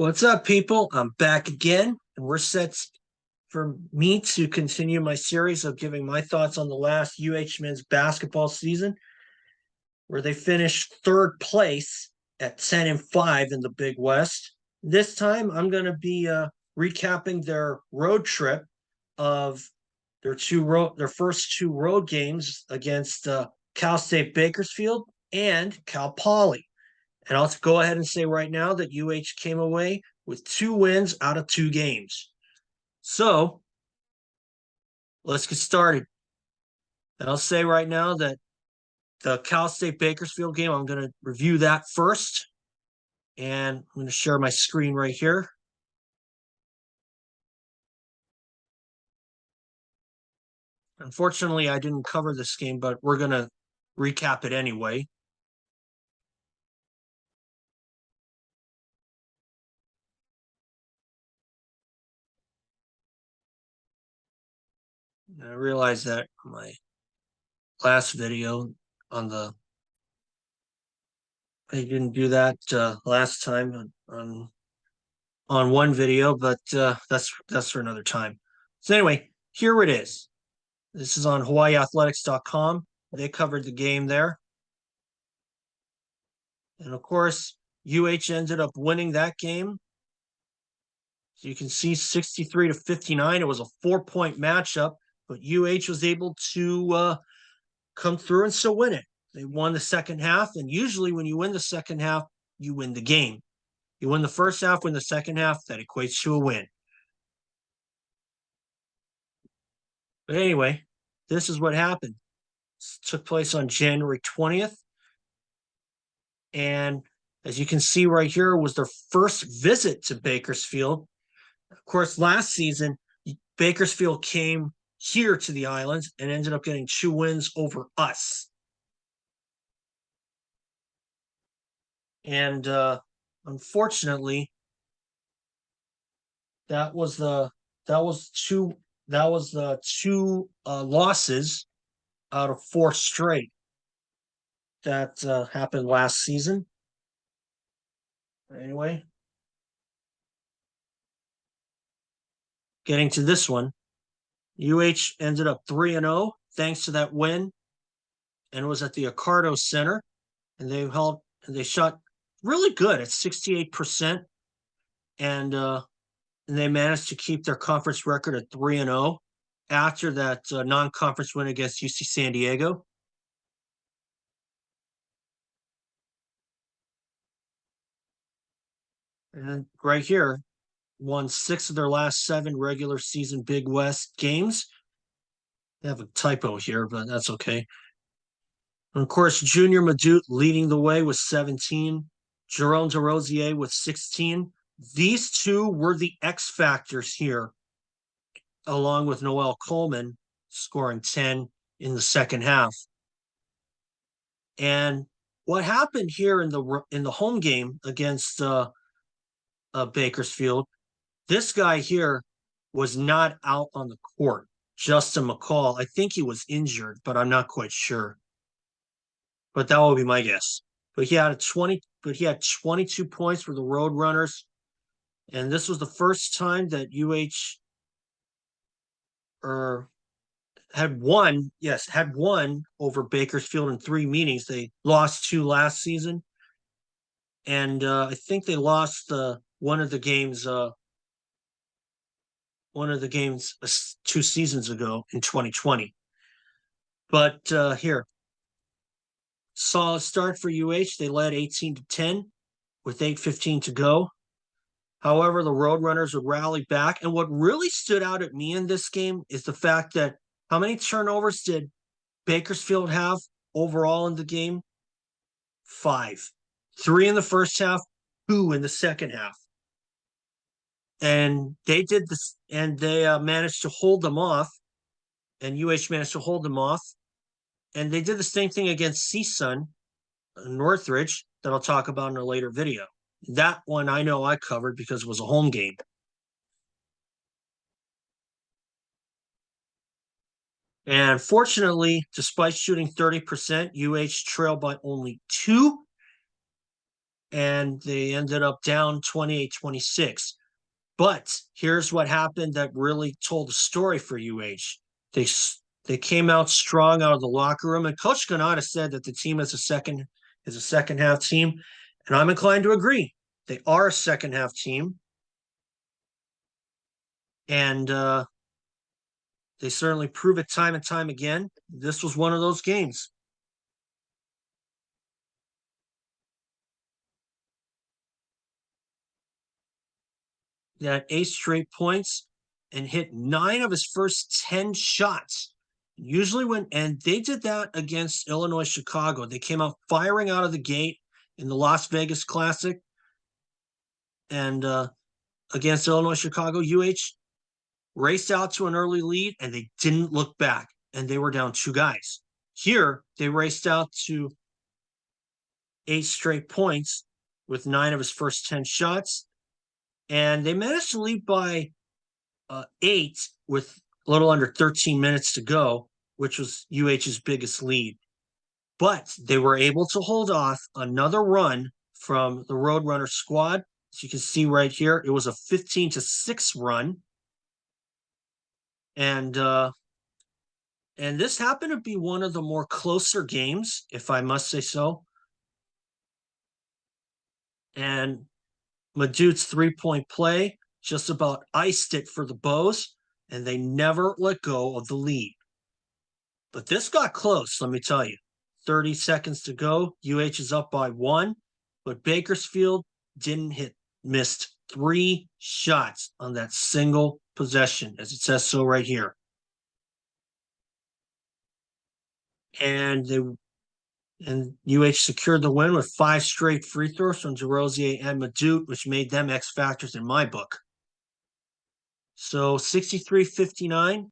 What's up, people? I'm back again, and we're set for me to continue my series of giving my thoughts on the last UH men's basketball season, where they finished third place at 10-5 in the Big West. This time, I'm going to be recapping their road trip of their first two road games against Cal State Bakersfield and Cal Poly. And I'll go ahead and say right now that UH came away with 2 wins out of 2 games. So let's get started. And I'll say right now that the Cal State Bakersfield game, I'm going to review that first. And I'm going to share my screen right here. Unfortunately, I didn't cover this game, but we're going to recap it anyway. And I realized that my last video I didn't do that last time on one video, but that's for another time. So anyway, here it is. This is on HawaiiAthletics.com. They covered the game there. And of course, UH ended up winning that game. So you can see 63-59. It was a 4-point matchup, but UH was able to come through and still win it. They won the second half, and usually when you win the second half, you win the game. You win the first half, win the second half, that equates to a win. But anyway, this is what happened. This took place on January 20th. And as you can see right here, was their first visit to Bakersfield. Of course, last season, Bakersfield came here to the islands and ended up getting 2 wins over us. And unfortunately, that was the two losses out of 4 straight that happened last season. Anyway, getting to this one, UH ended up 3-0 thanks to that win, and it was at the Icardo Center, and they shot really good at 68%, and they managed to keep their conference record at 3-0 after that non-conference win against UC San Diego. And right here, won 6 of their last 7 regular season Big West games. They have a typo here, but that's okay. And of course, Junior Madut leading the way with 17. Jerome DeRosier with 16. These two were the X factors here, along with Noel Coleman scoring 10 in the second half. And what happened here in the home game against Bakersfield, this guy here was not out on the court. Justin McCall, I think he was injured, but I'm not quite sure. But that will be my guess. But he had 22 points for the Roadrunners, and this was the first time that UH had won over Bakersfield in 3 meetings. They lost 2 last season, and I think they lost one of the games 2 seasons ago in 2020. But here, solid start for UH. They led 18-10 with 8:15 to go. However, the Roadrunners would rally back. And what really stood out at me in this game is the fact that how many turnovers did Bakersfield have overall in the game? 5. 3 in the first half, 2 in the second half. And they did this, and they managed to hold them off. And UH managed to hold them off. And they did the same thing against CSUN, Northridge, that I'll talk about in a later video. That one I know I covered because it was a home game. And fortunately, despite shooting 30%, UH trailed by only 2. and they ended up down 28-26. But here's what happened that really told the story for UH. They they came out strong out of the locker room, and Coach Ganata said that the team is a second half team, and I'm inclined to agree. They are a second half team, and they certainly prove it time and time again. This was one of those games. He had 8 straight points and hit 9 of his first 10 shots. Usually and they did that against Illinois Chicago. They came out firing out of the gate in the Las Vegas Classic and against Illinois Chicago. UH raced out to an early lead and they didn't look back, and they were down 2 guys. Here, they raced out to 8 straight points with 9 of his first 10 shots, and they managed to lead by 8 with a little under 13 minutes to go, which was UH's biggest lead. But they were able to hold off another run from the Roadrunner squad. As you can see right here, it was a 15-6 run. And this happened to be one of the more closer games, if I must say so. And Madute's 3-point play just about iced it for the Bows, and they never let go of the lead. But this got close, let me tell you. 30 seconds to go. UH is up by 1, but Bakersfield missed 3 shots on that single possession, as it says so right here. And UH secured the win with 5 straight free throws from DeRosier and Madute, which made them X factors in my book. So 63-59.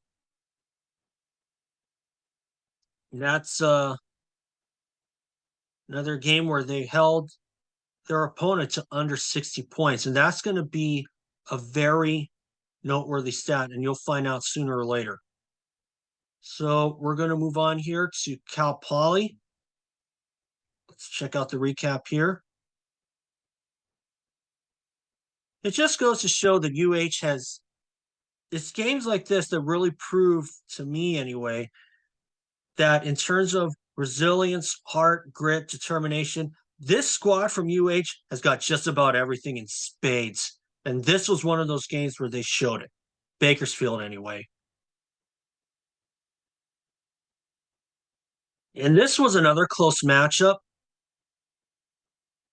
That's another game where they held their opponent to under 60 points. And that's going to be a very noteworthy stat, and you'll find out sooner or later. So we're going to move on here to Cal Poly. Let's check out the recap here. It just goes to show that UH has, it's games like this that really prove, to me anyway, that in terms of resilience, heart, grit, determination, this squad from UH has got just about everything in spades. And this was one of those games where they showed it. Bakersfield, anyway. And this was another close matchup.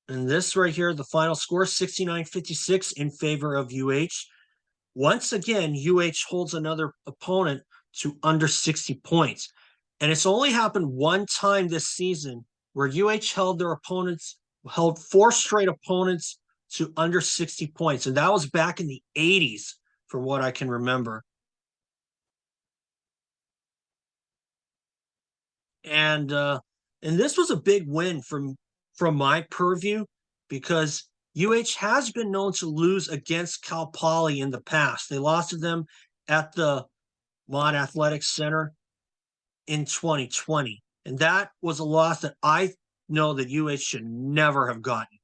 And this right here, the final score, 69-56 in favor of UH. Once again, UH holds another opponent to under 60 points. And it's only happened one time this season where UH held 4 straight opponents to under 60 points. And that was back in the 80s, from what I can remember. And this was a big win from my purview, because UH has been known to lose against Cal Poly in the past. They lost to them at the Mott Athletics Center in 2020. And that was a loss that I know that UH should never have gotten.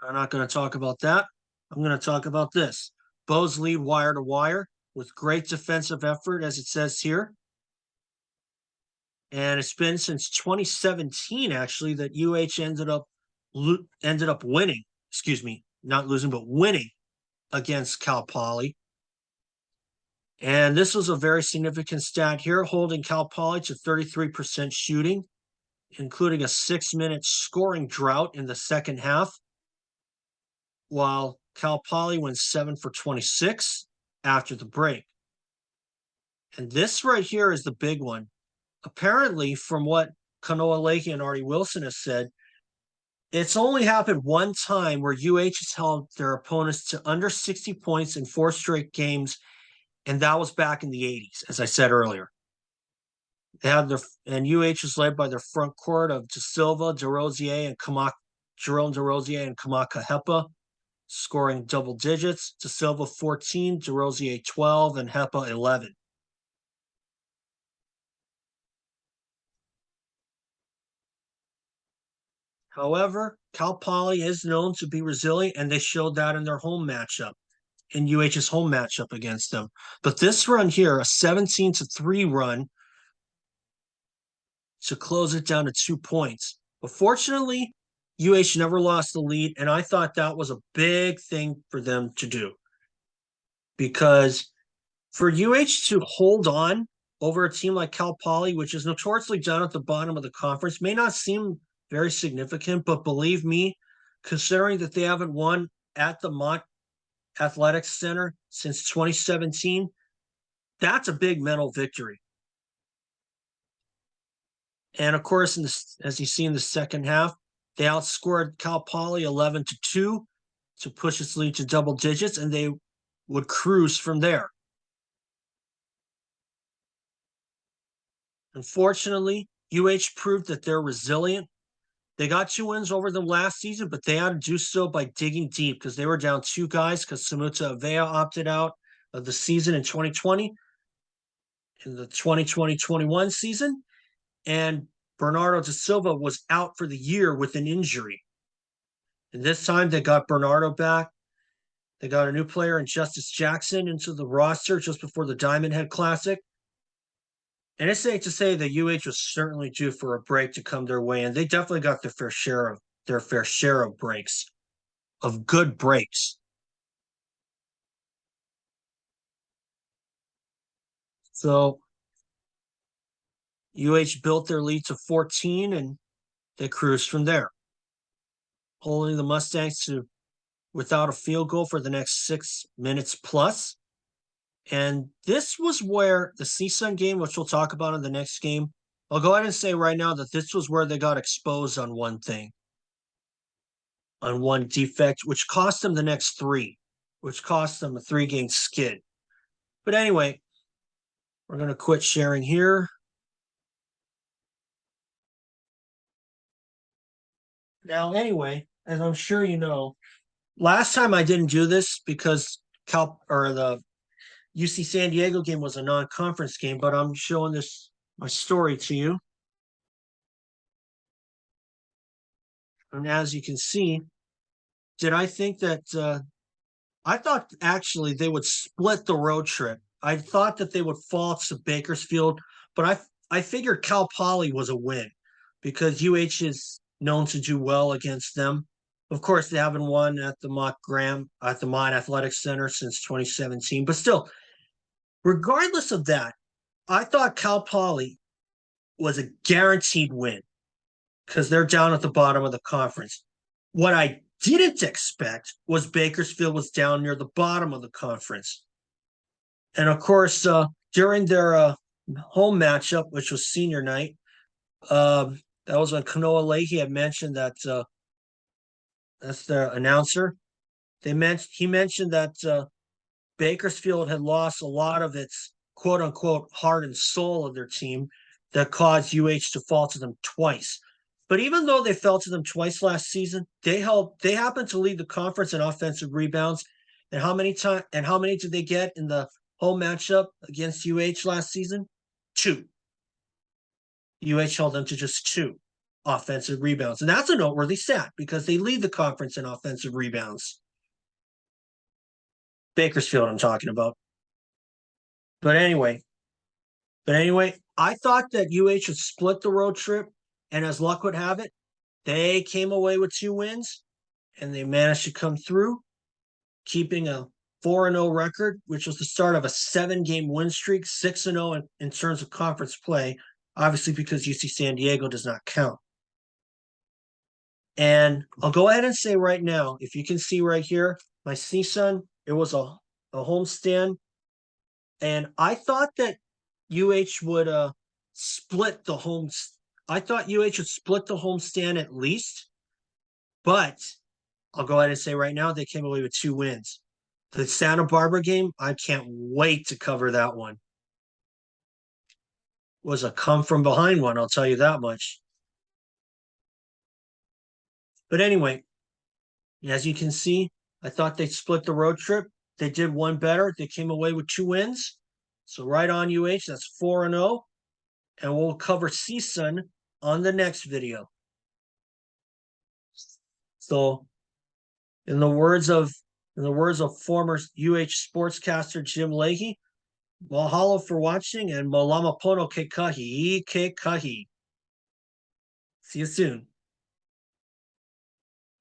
I'm not going to talk about that. I'm going to talk about this. Bows lead wire to wire with great defensive effort, as it says here. And it's been since 2017, actually, that UH ended up winning. Excuse me, not losing, but winning against Cal Poly. And this was a very significant stat here, holding Cal Poly to 33% shooting, including a 6-minute scoring drought in the second half, while Cal Poly went 7 for 26 after the break. And this right here is the big one. Apparently, from what Kanoa Lakey and Artie Wilson have said, it's only happened one time where UH has held their opponents to under 60 points in 4 straight games, and that was back in the 80s, as I said earlier. And UH is led by their front court of De Silva, DeRosier, and Jerome DeRosier and Kamaka Hepa, scoring double digits. De Silva 14, DeRosier 12, and Hepa 11. However, Cal Poly is known to be resilient, and they showed that in their home matchup, in UH's home matchup against them. But this run here, a 17-3 run to close it down to 2 points. But fortunately, UH never lost the lead, and I thought that was a big thing for them to do. Because for UH to hold on over a team like Cal Poly, which is notoriously down at the bottom of the conference, may not seem very significant, but believe me, considering that they haven't won at the Mott Athletics Center since 2017, that's a big mental victory. And of course, as you see in the second half, they outscored Cal Poly 11-2 to push its lead to double digits, and they would cruise from there. Unfortunately, UH proved that they're resilient. They got 2 wins over them last season, but they had to do so by digging deep because they were down 2 guys because Samuta Avea opted out of the season in 2020, in the 2020-21 season, and Bernardo da Silva was out for the year with an injury. And this time they got Bernardo back. They got a new player in Justice Jackson into the roster just before the Diamond Head Classic. And it's safe to say that UH was certainly due for a break to come their way, and they definitely got their fair share of breaks, of good breaks. So UH built their lead to 14, and they cruised from there, holding the Mustangs to without a field goal for the next 6 minutes plus. And this was where the CSUN game, which we'll talk about in the next game, I'll go ahead and say right now that this was where they got exposed on one thing, on one defect, which cost them the next 3, which cost them a 3-game skid. But anyway, we're going to quit sharing here. Now, anyway, as I'm sure you know, last time I didn't do this because the UC San Diego game was a non-conference game, but I'm showing my story to you. And as you can see, did I think that I thought actually they would split the road trip. I thought that they would fall to Bakersfield, but I figured Cal Poly was a win because UH is known to do well against them. Of course, they haven't won at the Mott Athletics Center since 2017, but still, regardless of that, I thought Cal Poly was a guaranteed win because they're down at the bottom of the conference. What I didn't expect was Bakersfield was down near the bottom of the conference. And of course, during their home matchup, which was senior night, that was when Kanoa Leahy had mentioned that that's the announcer. He mentioned that Bakersfield had lost a lot of its quote unquote heart and soul of their team that caused UH to fall to them twice. But even though they fell to them twice last season, they happened to lead the conference in offensive rebounds. And how many did they get in the home matchup against UH last season? 2. UH held them to just 2 offensive rebounds. And that's a noteworthy stat because they lead the conference in offensive rebounds. Bakersfield, I'm talking about. But anyway, I thought that UH would split the road trip, and as luck would have it, they came away with 2 wins, and they managed to come through, keeping a 4-0 record, which was the start of a 7-game win streak, 6-0 in terms of conference play, obviously because UC San Diego does not count. And I'll go ahead and say right now, if you can see right here, my CSUN, it was a homestand. And I thought that UH would split the homes. I thought UH would split the homestand at least. But I'll go ahead and say right now, they came away with 2 wins. The Santa Barbara game, I can't wait to cover that one. Was a come from behind one, I'll tell you that much. But anyway, as you can see, I thought they split the road trip. They did one better. They came away with 2 wins. So right on UH, that's 4-0. And we'll cover CSUN on the next video. So in the words of former sportscaster Jim Leahy, mahalo for watching and malama pono ke kahi, ke kahi. See you soon.